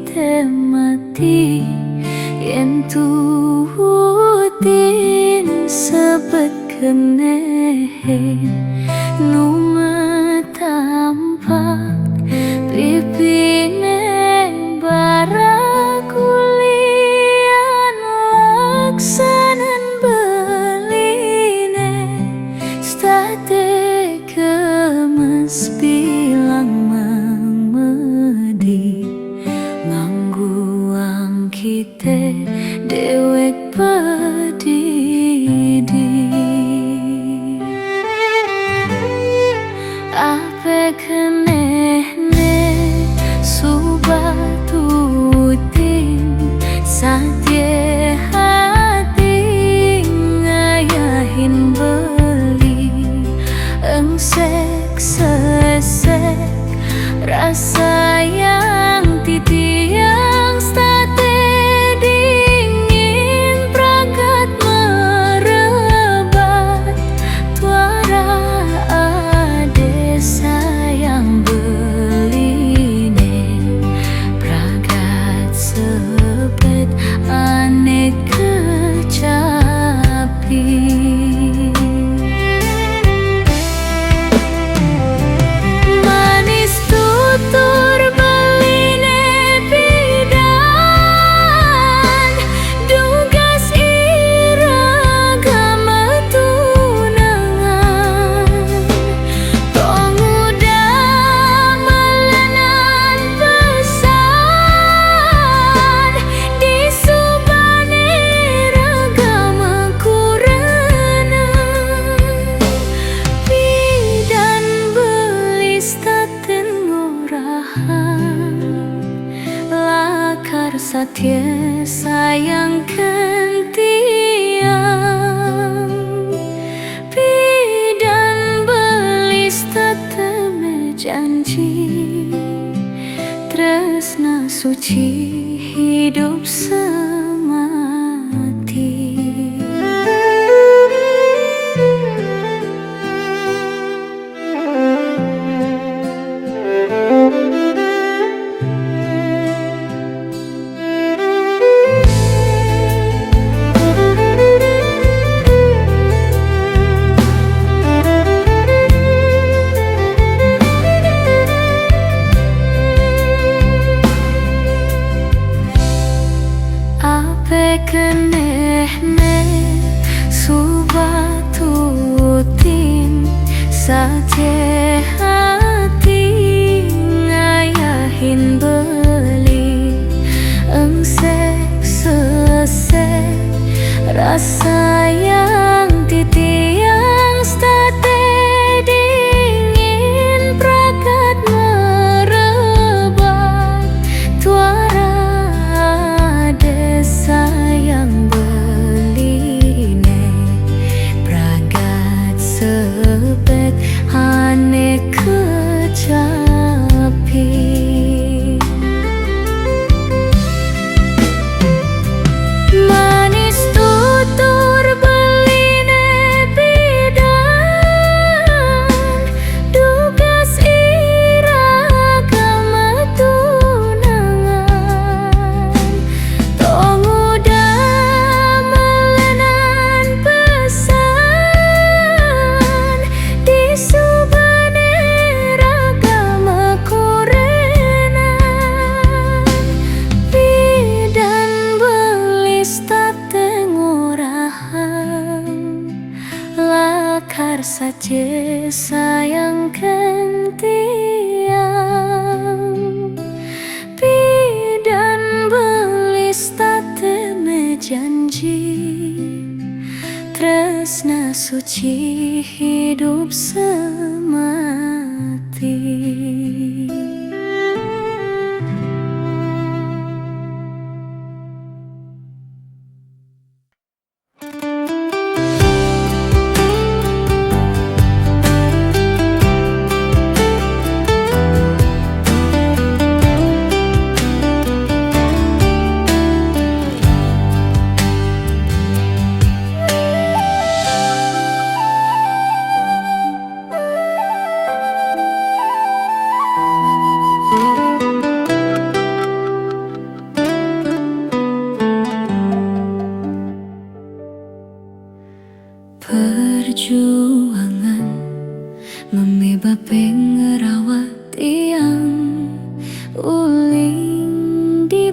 te mati yen tuhutin sebet kenehen nu tampak pipine barakulian laksanan beline state kemes bilang mamedi mangguang kita dewek pedidi ape kenehne subatutin sadye hati ngayahin beli engsek sesek rasa yang titiang state dingin pragat merebat tuara ade sayang beline pragat sepet aneh kecapi manis tutur beline bidan dugas iragama tunangan tong udah melenan pesan di subane ragama kurana bidan belis taten ngurahan lakar satya sayang kentiang bidan belis tateme janji tresna suci hidup semati. Ape kenehne subatutin sate hati ngayahin beli engsek sesek rasa yang titiang state dingin pragat merebat tuara ade sayang beline pragat sepet aneh kecapi manis tutur beline bidan dugas iragama tunangan tong udah melenan pesan di subane ragama kurena bidan belis tate ngurahan lakar saja sayang kentiang bidan belis tate janji tresna suci hidup semati.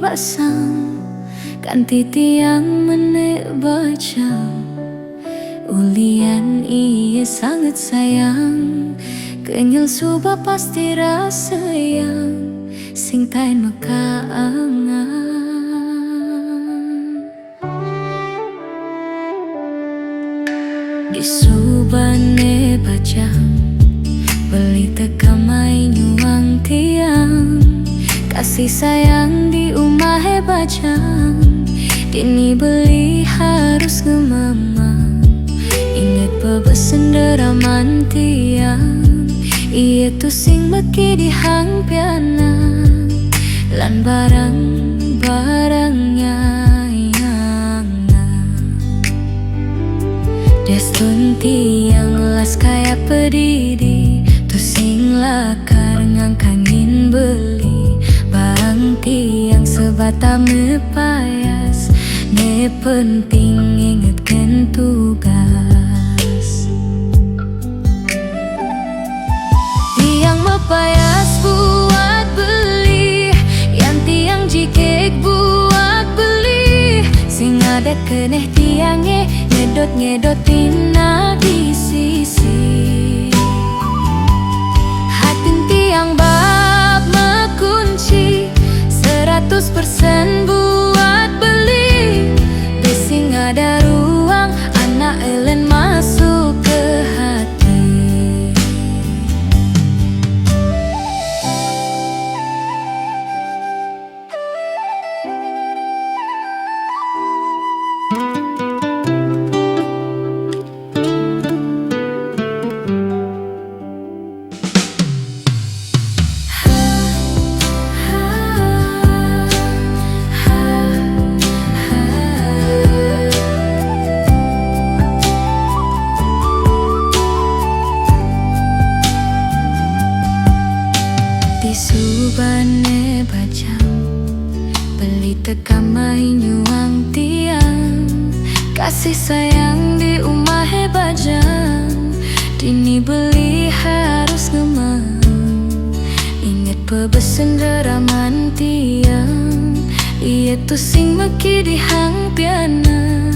pasang kanti tiang menek bajang. Ulian iya sangat sayang, kenyal suba pasti rasa yang sing tain makaangan. Di subane bajang beli tekamai nyuang tiang, kasih sayang di umah bajang. Dini beli harus ngemamang, inget pebesen deraman tiang. Iya tu sing meki di hang piana, lan barang-barangnya yang Destun tiang las kaya pedidi, tu sing lakar ngangkangin beli. Barang tiang sebata mepayas, ne penting ingetkan tugas. Tiang mepayas buat beli, yang tiang jikek buat beli. Sing ada keneh tiangnya ngedot-ngedotin na di sisi. Hatin tiang bab mekunci 100% buat beli. Bising ada ruang anak elen masuk ke hati. Di subane bajang beli tekamai nyuang tiang, kasih sayang di umah bajang. Dini beli harus ngemang, inget pebesen deraman tiang. Iya tu sing meki di hang piana,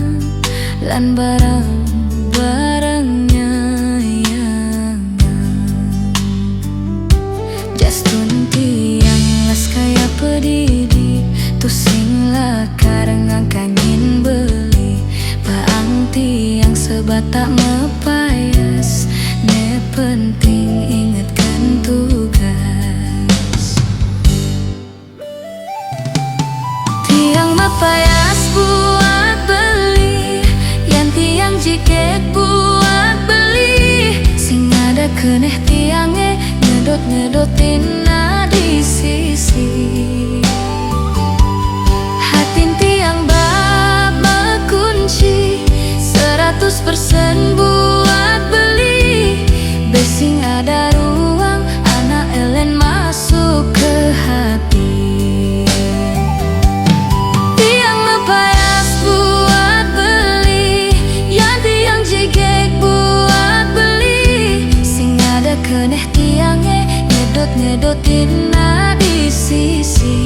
lan barang-barangnya tiang las kaya pedidi, tu sing lakar ngangkangin beli. Baang tiang sebata mepayas, ne penting ingetkan tugas. Tiang mepayas buat beli, yang tiang jikek buat beli. Sing ada keneh tiangnya ngedot-ngedotin na di sisi. Hatin tiang bab mekunci 100% buat beli. Besing ada ruang anak elen masuk ke hati. Tiang mepayas buat beli, yang tiang jikek buat beli. Sing ada keneh tiangnya ngedot-ngedotin na di sisi.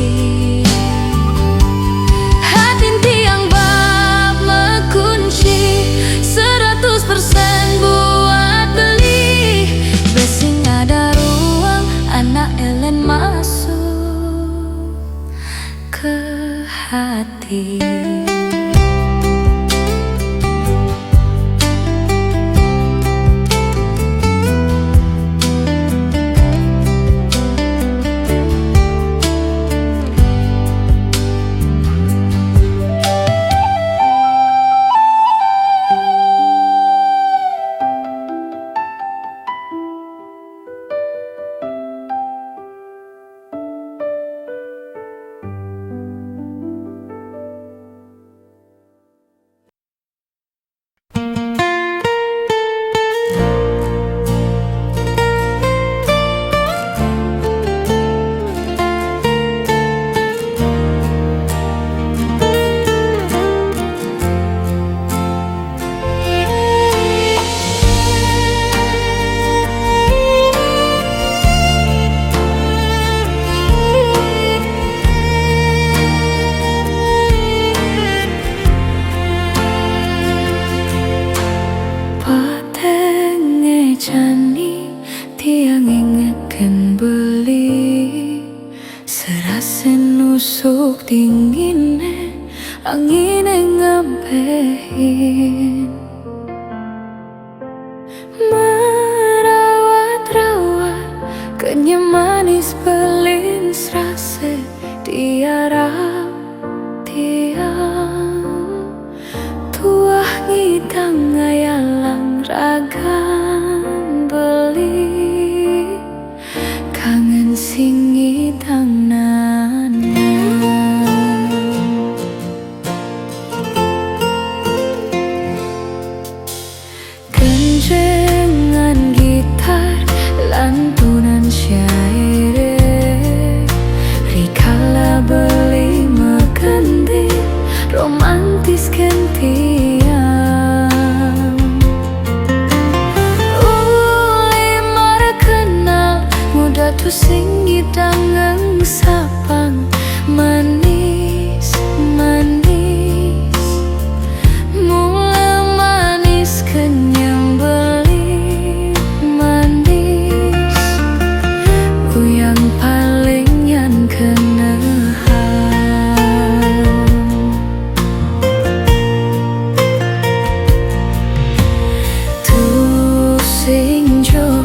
Hatin tiang bab mekunci 100% buat beli. Besing ada ruang anak elen masuk ke hati. tusuk dingine angin yang ngampein merawat-rawat kenyam manis belin serase diarap tiang tuah ngidang ngayalang ragan beli kangen sing ngidang kenjengan gitar lantunan syair rikala beli megandi romantis gentian uli mara kenal muda tu sing ngidang sapang manis manis mula manis kenyang beli manis ku yang paling yan kenahan tu sing jo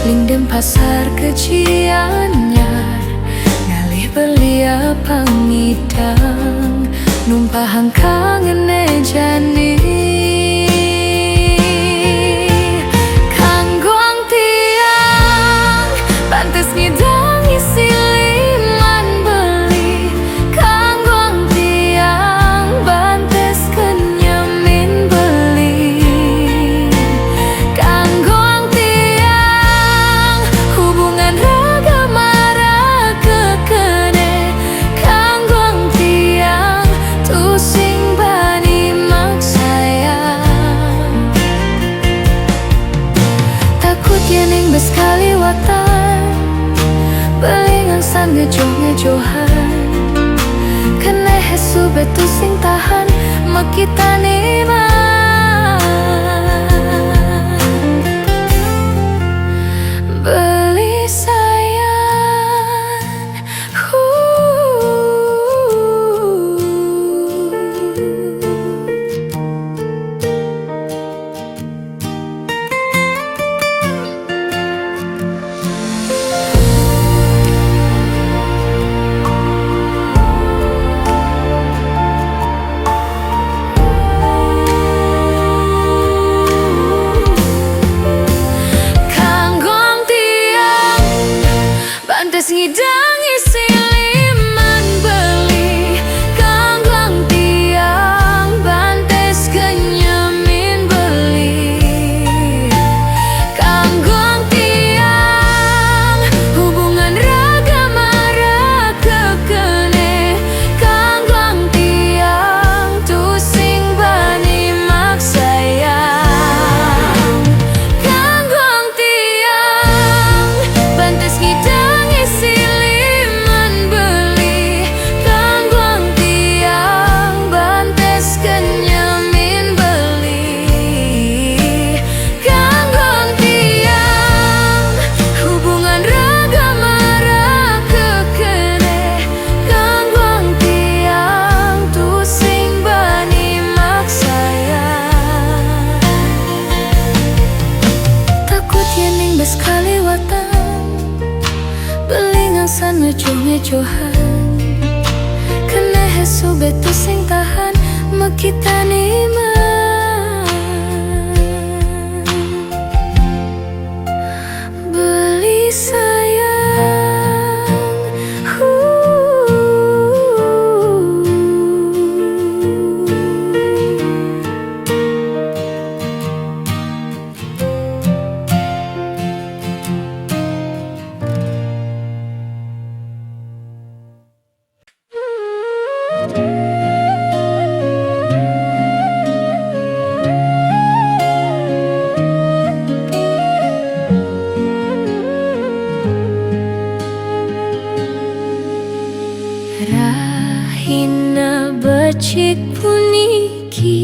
lingdem pasar kejiannya ngalih beli apa ngidang numpahang kangen jani kanggoang tiang pantes ngidang isi liman beli kanggoang tiang pantes kenyamin beli kanggoang tiang hubungan raga mara kekene kanggoang tiang tu sing bani maksayang takut yening beskali watan belingang san ngejoh-ngejohan kene hesu betu sing tahan makita niman beli sayang kanggoang tiang pantes ngidang isi liman beli kanggoang tiang pantes kenyamin beli kanggoang tiang hubungan raga mara kekene kanggoang tiang tu sing bani maksayang kanggoang tiang pantes ngidang isi liman beli kanggoang tiang pantes kenyamin beli kanggoang tiang hubungan raga mara kekene kanggoang tiang tu sing bani maksayang takut yening beskali watan belingang san ngejoh-ngejohan kene hesu betu sing tahan makita niman beli sayang rahina becik puniki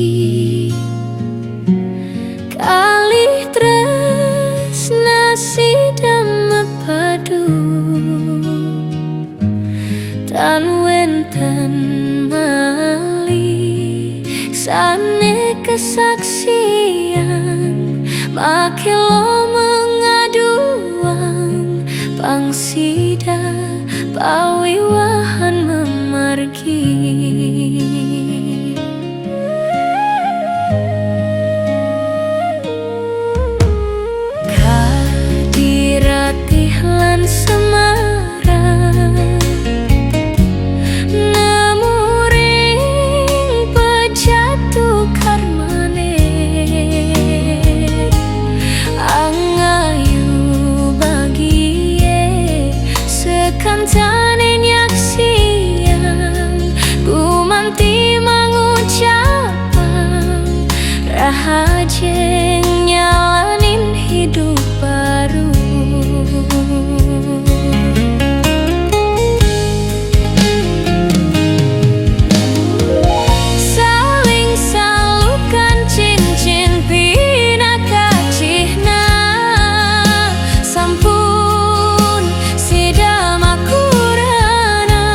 kalih tresna sidam padu tan wenten kesaksian make lo mengaduan pangsida pawiwahan memargi kadiratih lan semaran nemuring pejatu karmane angayu bagie sekancane nyaksian gumanti mengucapan rahajeng nyalanin hidup baru. Saling salukan cincin pinaka cihna sampun sidamakurana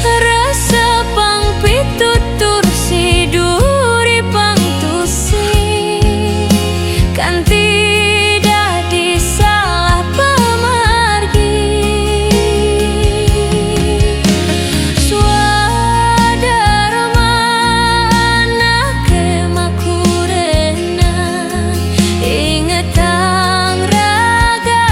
rasa pangpitutur siduri pangtusi kan tidak disalah pemargi swadharma anake makurena ingetang raga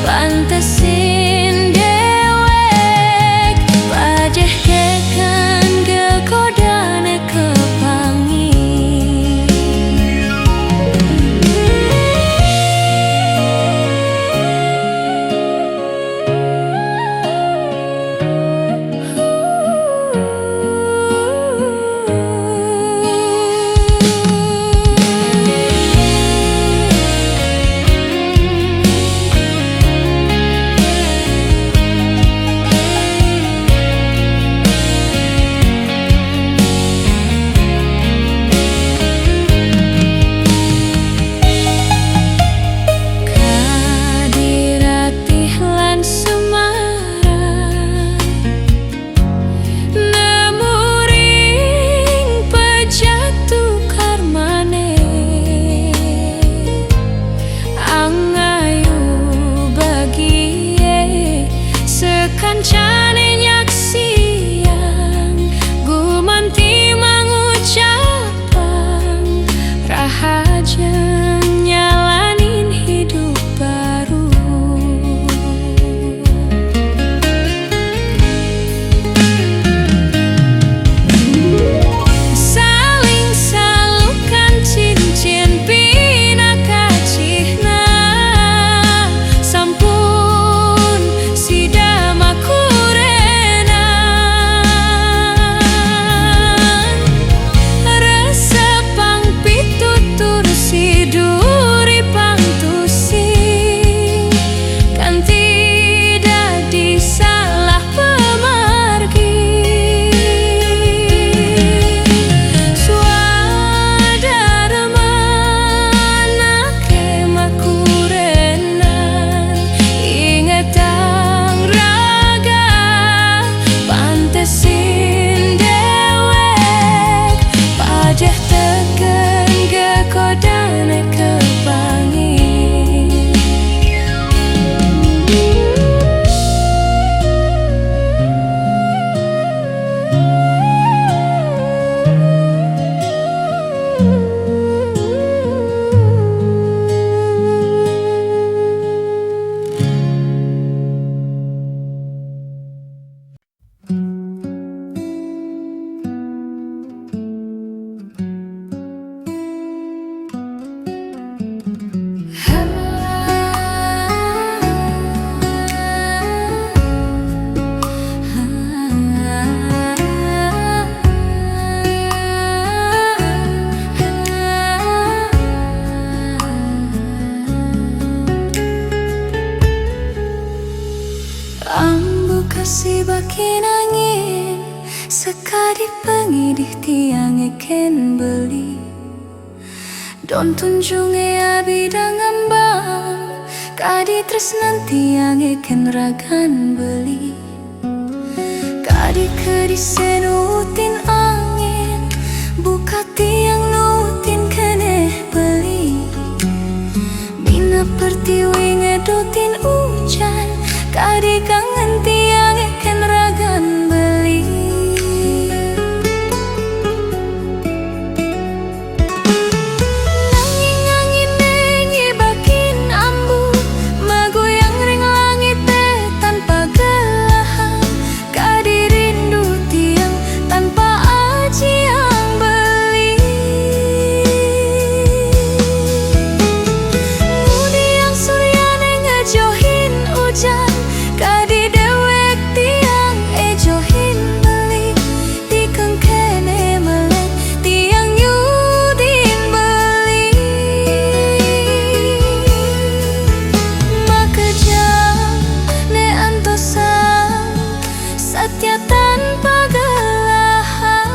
pantesin dewek pajeh kekan gekodane kepangi kadiratih lan semaran nemuring pejatu karmane angayu bagie sekancane nyaksian gumanti mengucapan rahajeng nyalanin hidup baru. Saling salukan cincin pinaka cihna sampun sidamakurena rasa pangpitutur siduri pangtusi kan tidak disalah pemargi swadharma anake makurena ingetang raga pantesin dewek pajeh teken gekodane kepangi ambu kasih baki nangin sekadi pengidih tiang eken beli don tunjunge abidang ambang kadi tresnan tiang eken ragan beli Kadike disenutin angin, buka tiang nutin kene beli. Mina pertiwi ngedotin hujan, kadikangen tiang eken ragan beli. Nanging angin nyebakin ambu, magoyang ring langit tanpa gelahan. Kadirindu tiang tanpa aji yang beli. Ngudi yang suryane ngejohin hujan, kadi dewek tiang ejohin beli. Dikengkene melek tiang nyudin beli. Makejang ne antosang satya tanpa gelahan.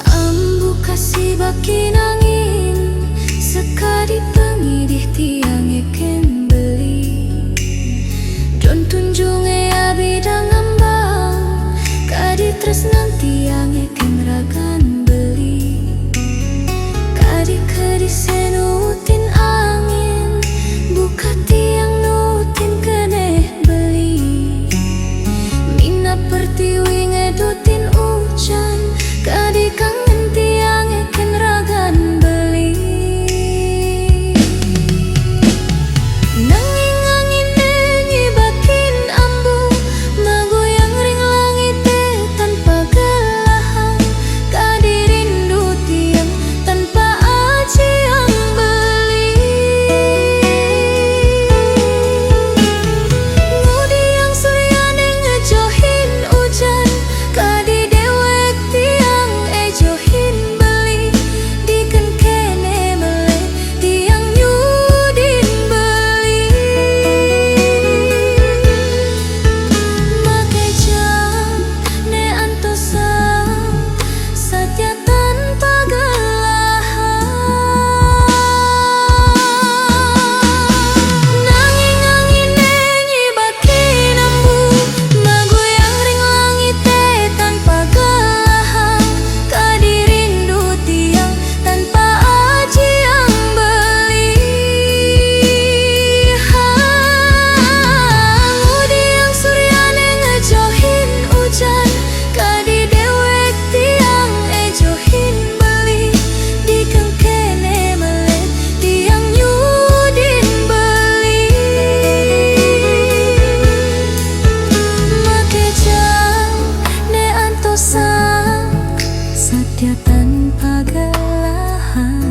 Ambu kasih bakin angin, sekali pengidih tiang eken beli. Don tunjunge abidang ambang, kadi tresnan tiang eken ragan beli. Kadi kedi senutin angin, buka tiang nutin kene beli. Mina pertiwi ngedutin hujan, kadi kangen tiang eken ragan beli. Nanging angin nyebakin ambu, magoyang ring langit tanpa gelahan. Kadi rindu tiang tanpa aji yang beli. Ngudi yang suryane ngejohin hujan, kadi dewek tiang ejohin beli. Dikengkene melek tiang nyudin beli. Makejang ne antosang satya tanpa gelahan. Nanging angin nyebakin ambu, magoyang ring langit tanpa gelahan. Kadi rindu tiang tanpa aji yang beli. Ngudi yang suryane ngejohin hujan, kadi dewek tiang ejohin beli. Dikengkene melek tiang nyudin beli. Makejang ne antosang satya tanpa gelahan.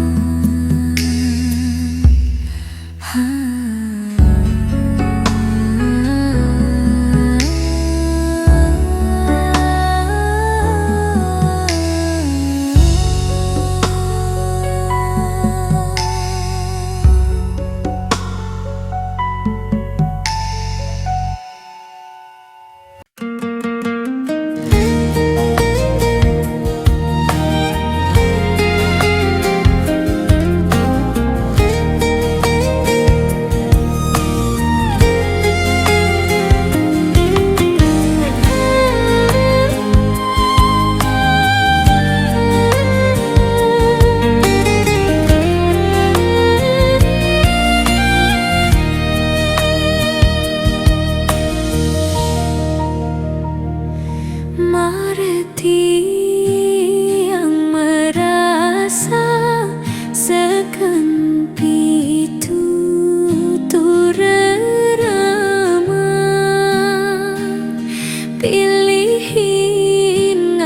Pilihin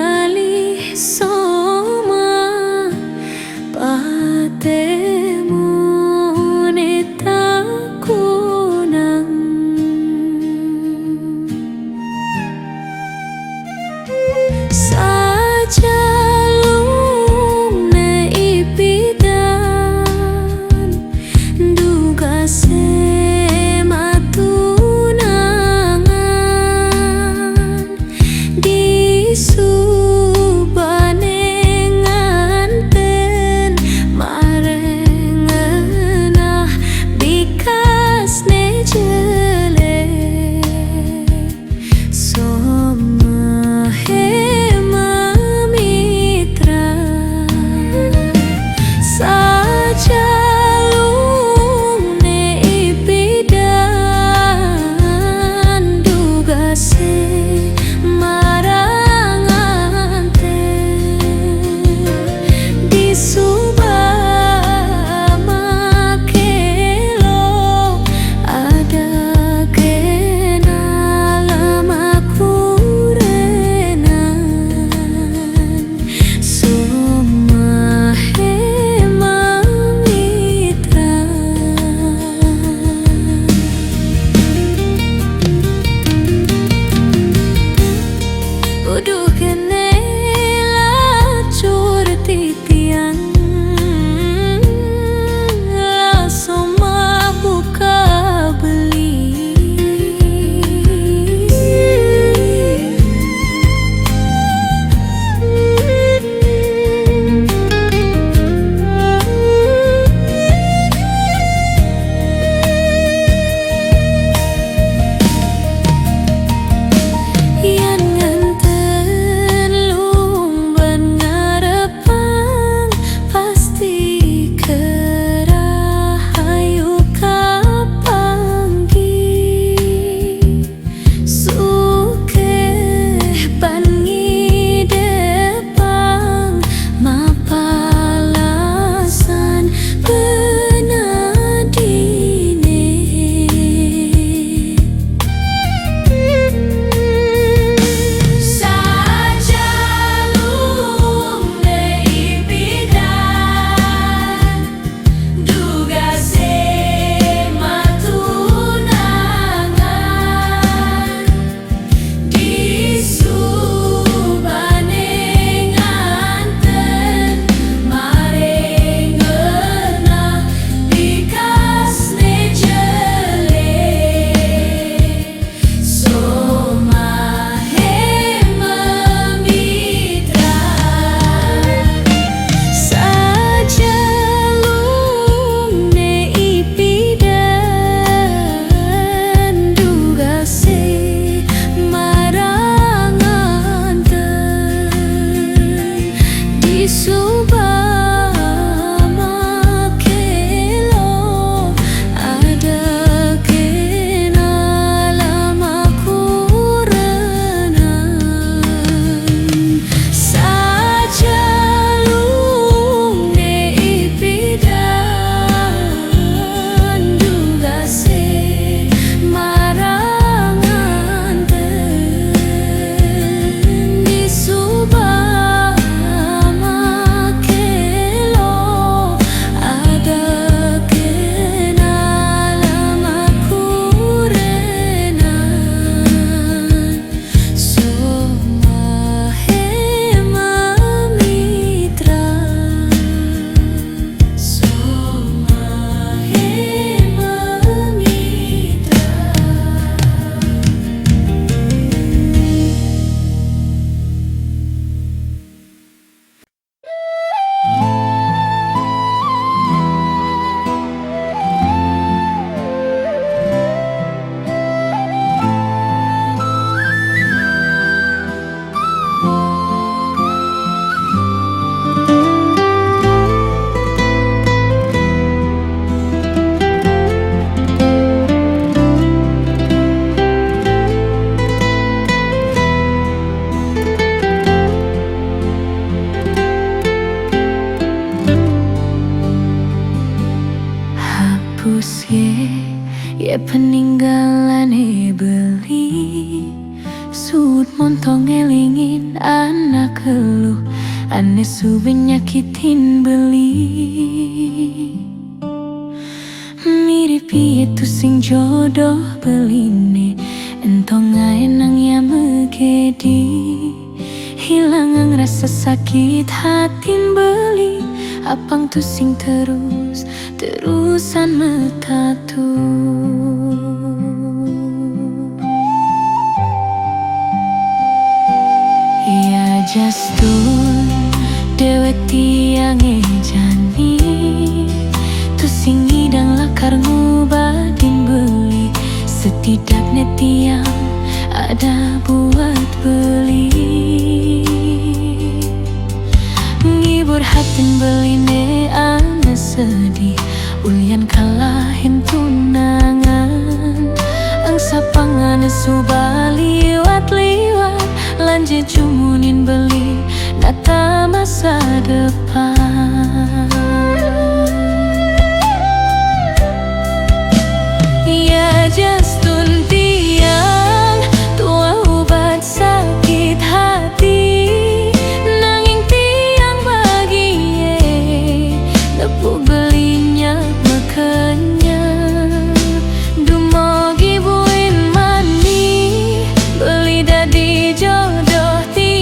kudu kene lacur titian langsung buka beli. Ya peninggalan beli sud montong ngelingin anak keluh ane sube nyakitin beli mirip itu sing jodoh beline entong nang ya megedi hilang rasa sakit hatin beli apang tu sing terusan metatu. Ya justun dewek tiang jani tu sing hidang lakar ngubadin beli setidaknya tiang ada buat beli ngibur hatin beli ne ane sedih ulian kalahin tunangan angsa pangan subah liwat-liwat lanjut cumunin beli nata masa depan. Ya justun tiang tua ubat sakit hati nanging tiang bahagia nepuk belinya makanya dumogi buin mani beli dadi jodoh tiang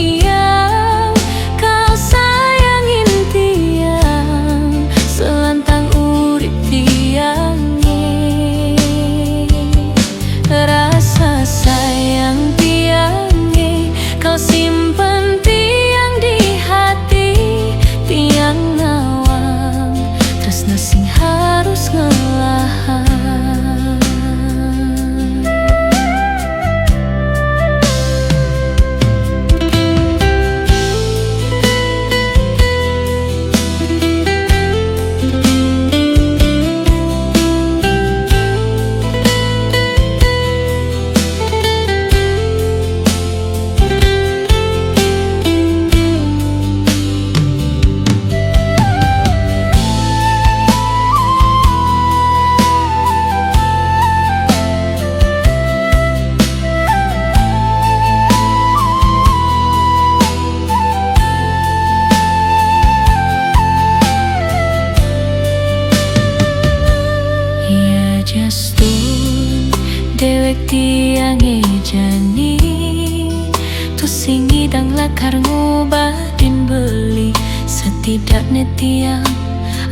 Ku singi dang lakar ngobatin beli, setidaknya tiang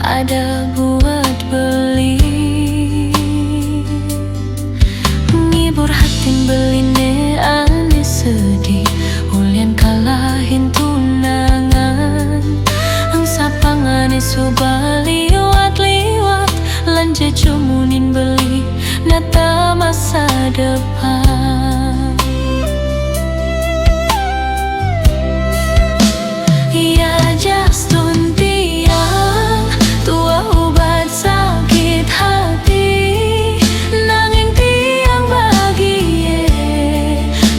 ada buat beli. Ngibur hatin beline ane sedih, ulian kalahin tunangan. Ang sapangane suba liwat-liwat, lan jejumunin beli nata masa depan. Ia jastun tiang tua ubat sakit hati, nanging tiang bahagia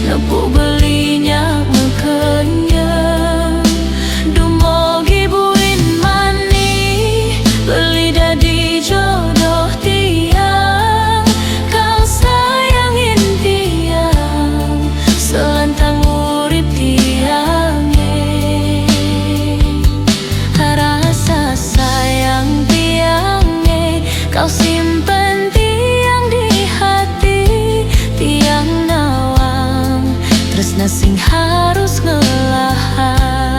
nepu belinya mekenyang. Dumogi buin mani beli dadi jodoh tiang, kau sayangin tiang selantang urip tiang. Rasa sayang tiang kau simpen tiang di hati, tiang nawang tresna sing harus ngelahan.